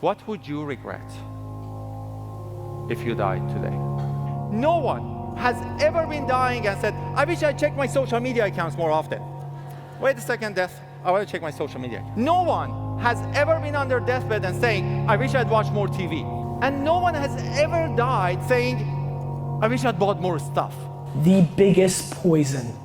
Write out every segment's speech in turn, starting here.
What would you regret if you died today? No one has ever been dying and said, I wish I checked my social media accounts more often. Wait a second, death. I want to check my social media. No one has ever been on their deathbed and saying, I wish I'd watched more TV. And no one has ever died saying, I wish I'd bought more stuff. The biggest poison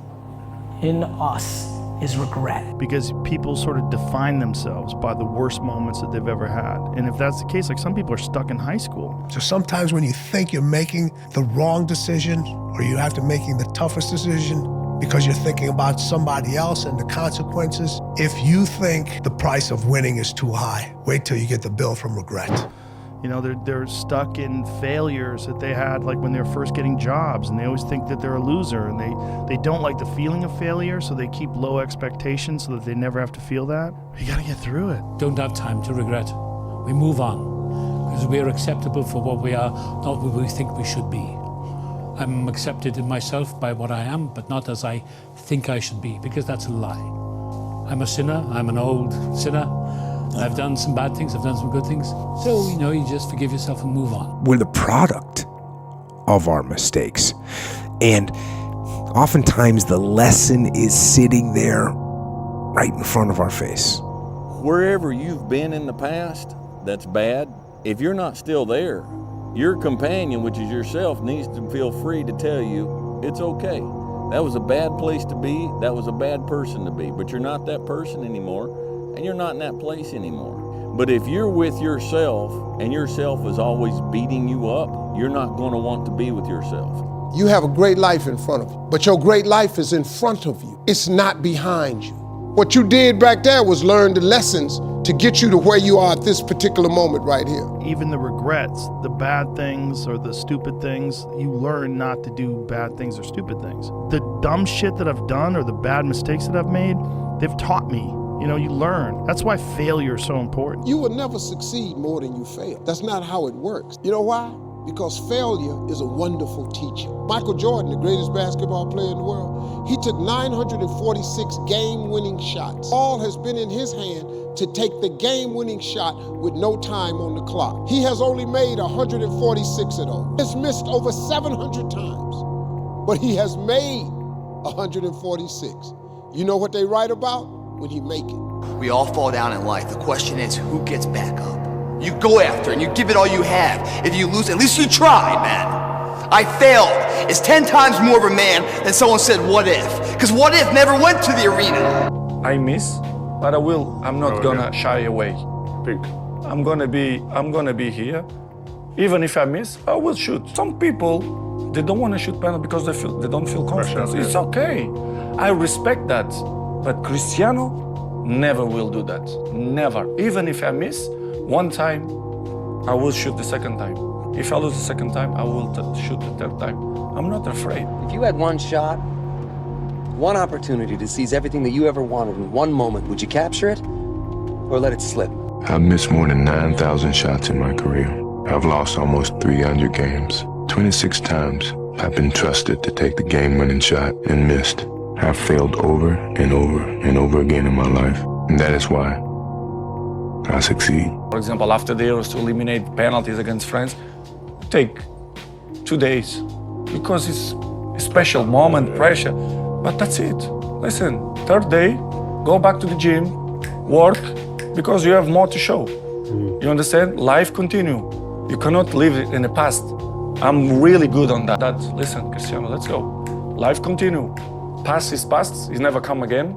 in us is regret. Because people sort of define themselves by the worst moments that they've ever had. And if that's the case, like some people are stuck in high school. So sometimes when you think you're making the wrong decision, or you have to making the toughest decision because you're thinking about somebody else and the consequences, if you think the price of winning is too high, wait till you get the bill from regret. You know, they're stuck in failures that they had like when they were first getting jobs, and they always think that they're a loser, and they don't like the feeling of failure, so they keep low expectations so that they never have to feel that. You gotta get through it. Don't have time to regret. We move on because we are acceptable for what we are, not what we think we should be. I'm accepted in myself by what I am, but not as I think I should be, because that's a lie. I'm a sinner, I'm an old sinner. I've done some bad things, I've done some good things. So, you know, you just forgive yourself and move on. We're the product of our mistakes. And oftentimes the lesson is sitting there right in front of our face. Wherever you've been in the past that's bad, if you're not still there, your companion, which is yourself, needs to feel free to tell you it's okay. That was a bad place to be, that was a bad person to be, but you're not that person anymore. And you're not in that place anymore. But if you're with yourself and yourself is always beating you up, you're not going to want to be with yourself. You have a great life in front of you, but your great life is in front of you. It's not behind you. What you did back there was learn the lessons to get you to where you are at this particular moment right here. Even the regrets, the bad things or the stupid things, you learn not to do bad things or stupid things. The dumb shit that I've done or the bad mistakes that I've made, they've taught me. You know, you learn. That's why failure is so important. You will never succeed more than you fail. That's not how it works. You know why? Because failure is a wonderful teacher. Michael Jordan, the greatest basketball player in the world, he took 946 game-winning shots. Ball has been in his hand to take the game-winning shot with no time on the clock. He has only made 146 of those. He's missed over 700 times, but he has made 146. You know what they write about? When you make it. We all fall down in life. The question is, who gets back up? You go after it and you give it all you have. If you lose, at least you tried, man. I failed. It's 10 times more of a man than someone said, what if? Because what if never went to the arena. I miss, but I'm not gonna shy away. I'm gonna be here. Even if I miss, I will shoot. Some people, they don't want to shoot penalty because they don't feel confident. It's okay. I respect that. But Cristiano never will do that, never. Even if I miss one time, I will shoot the second time. If I lose the second time, I will shoot the third time. I'm not afraid. If you had one shot, one opportunity to seize everything that you ever wanted in one moment, would you capture it or let it slip? I've missed more than 9,000 shots in my career. I've lost almost 300 games. 26 times I've been trusted to take the game-winning shot and missed. I've failed over and over and over again in my life, and that is why I succeed. For example, after the Euros to eliminate penalties against France, take 2 days because it's a special moment, pressure, but that's it. Listen, third day, go back to the gym, work, because you have more to show. You understand? Life continue. You cannot live in the past. I'm really good on that. Listen, Cristiano, let's go. Life continue. Past is past, it's never come again.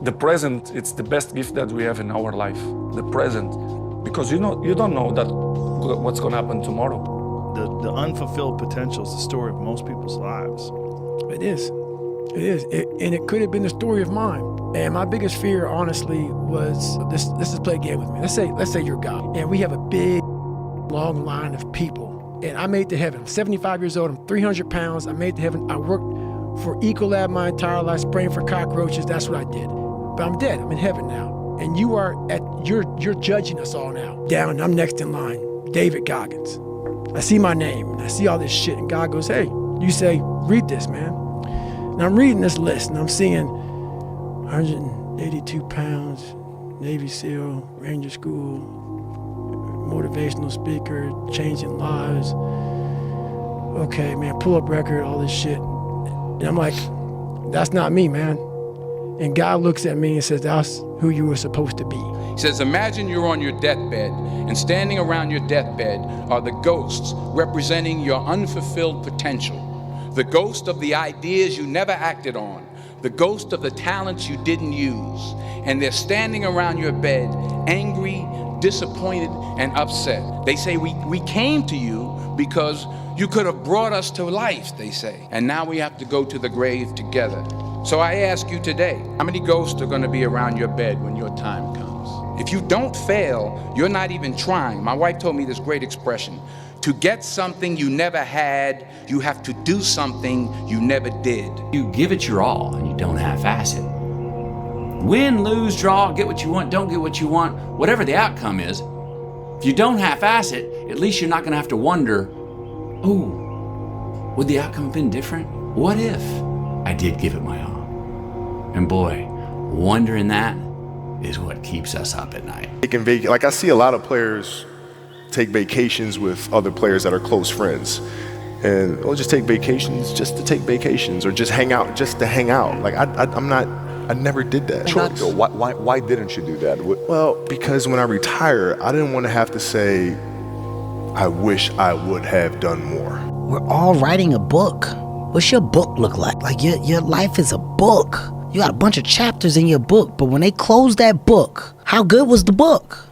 The present, it's the best gift that we have in our life. The present, because you don't know that what's going to happen tomorrow. The unfulfilled potential is the story of most people's lives. It is. And it could have been the story of mine. And my biggest fear, honestly, was this is play a game with me. Let's say you're God, and we have a big, long line of people. And I made it to heaven. I'm 75 years old, I'm 300 pounds, I made it to heaven. I worked for Ecolab my entire life, spraying for cockroaches, that's what I did. But I'm dead, I'm in heaven now. And you're judging us all now. Down, I'm next in line, David Goggins. I see my name, and I see all this shit, and God goes, hey, you say, read this, man. And I'm reading this list, and I'm seeing 182 pounds, Navy SEAL, Ranger School, motivational speaker, changing lives. Okay, man, pull-up record, all this shit. And I'm like, that's not me, man. And God looks at me and says, that's who you were supposed to be. He says, imagine you're on your deathbed, and standing around your deathbed are the ghosts representing your unfulfilled potential. The ghost of the ideas you never acted on. The ghost of the talents you didn't use. And they're standing around your bed, angry, disappointed, and upset. They say, we came to you because you could have brought us to life, they say. And now we have to go to the grave together. So I ask you today, how many ghosts are going to be around your bed when your time comes? If you don't fail, you're not even trying. My wife told me this great expression. To get something you never had, you have to do something you never did. You give it your all and you don't half-ass it. Win, lose, draw, get what you want, don't get what you want, whatever the outcome is. If you don't half-ass it, at least you're not going to have to wonder, ooh, would the outcome have been different? What if I did give it my all? And boy, wondering that is what keeps us up at night. Like I see a lot of players take vacations with other players that are close friends. And we'll just take vacations just to take vacations, or just hang out just to hang out. Like I never did that. Why didn't you do that? Well, because when I retire, I didn't want to have to say, I wish I would have done more. We're all writing a book. What's your book look like? Like your life is a book. You got a bunch of chapters in your book, but when they close that book, how good was the book?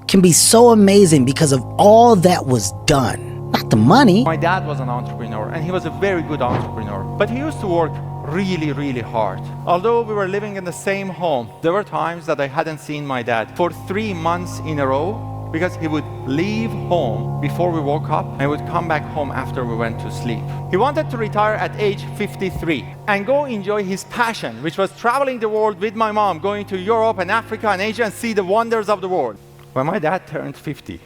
Can be so amazing because of all that was done, not the money. My dad was an entrepreneur, and he was a very good entrepreneur, but he used to work really, really hard. Although we were living in the same home, there were times that I hadn't seen my dad for 3 months in a row, because he would leave home before we woke up and would come back home after we went to sleep. He wanted to retire at age 53 and go enjoy his passion, which was traveling the world with my mom, going to Europe and Africa and Asia and see the wonders of the world. When my dad turned 50,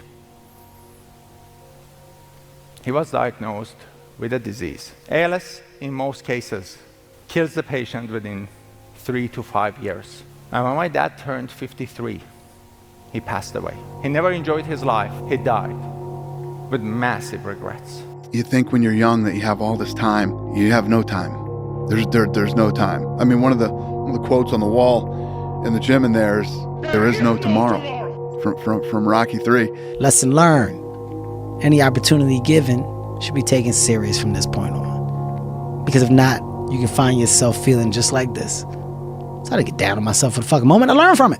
he was diagnosed with a disease. ALS, in most cases, kills the patient within 3 to 5 years. And when my dad turned 53, he passed away. He never enjoyed his life. He died with massive regrets. You think when you're young that you have all this time. You have no time. There's no time. I mean, one of the quotes on the wall in the gym in there is no tomorrow, from Rocky 3. Lesson learned. Any opportunity given should be taken serious from this point on. Because if not, you can find yourself feeling just like this. So I had to get down on myself for the fucking moment. I learned from it.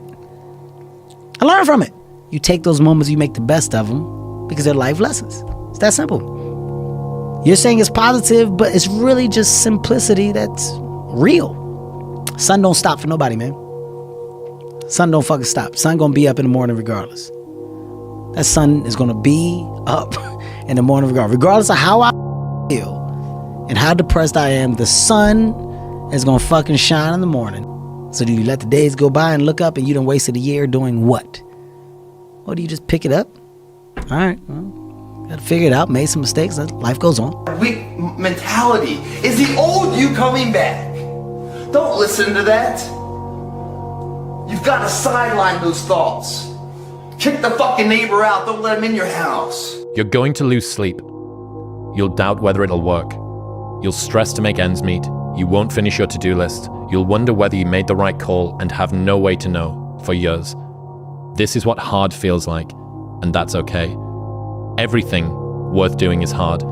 You take those moments, you make the best of them because they're life lessons. It's that simple. You're saying it's positive, but it's really just simplicity that's real. Sun don't stop for nobody, man. Sun don't fucking stop. Sun gonna be up in the morning regardless. That sun is gonna be up in the morning regardless of how I feel and how depressed I am. The sun is gonna fucking shine in the morning. So do you let the days go by and look up and you done wasted a year doing what? Or do you just pick it up? All right, well, gotta figure it out, made some mistakes, life goes on. Weak mentality is the old you coming back. Don't listen to that. You've got to sideline those thoughts. Kick the fucking neighbor out, don't let him in your house. You're going to lose sleep. You'll doubt whether it'll work. You'll stress to make ends meet. You won't finish your to-do list. You'll wonder whether you made the right call and have no way to know for years. This is what hard feels like, and that's okay. Everything worth doing is hard,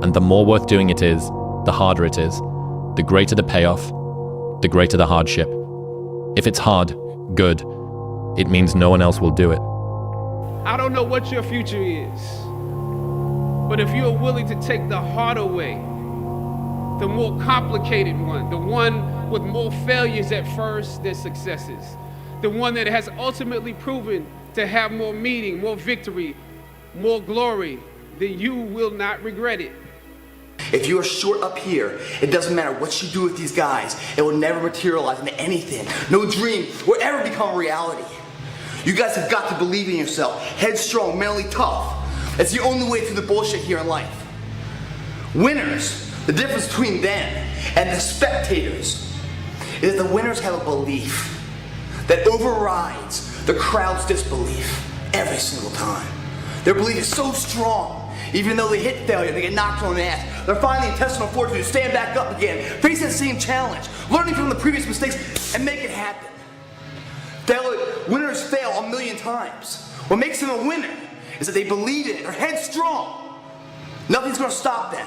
and the more worth doing it is, the harder it is. The greater the payoff, the greater the hardship. If it's hard, good. It means no one else will do it. I don't know what your future is, but if you're willing to take the harder way, the more complicated one, the one with more failures at first than successes, the one that has ultimately proven to have more meaning, more victory, more glory, then you will not regret it. If you are short up here, it doesn't matter what you do with these guys, it will never materialize into anything. No dream will ever become a reality. You guys have got to believe in yourself, headstrong, mentally tough. That's the only way through the bullshit here in life. Winners, the difference between them and the spectators is that the winners have a belief that overrides the crowd's disbelief every single time. Their belief is so strong, even though they hit failure, they get knocked on the ass. They're finding the intestinal fortitude to stand back up again, face that same challenge, learning from the previous mistakes, and make it happen. Winners fail a million times. What makes them a winner is that they believe in it, they're headstrong. Nothing's gonna stop them.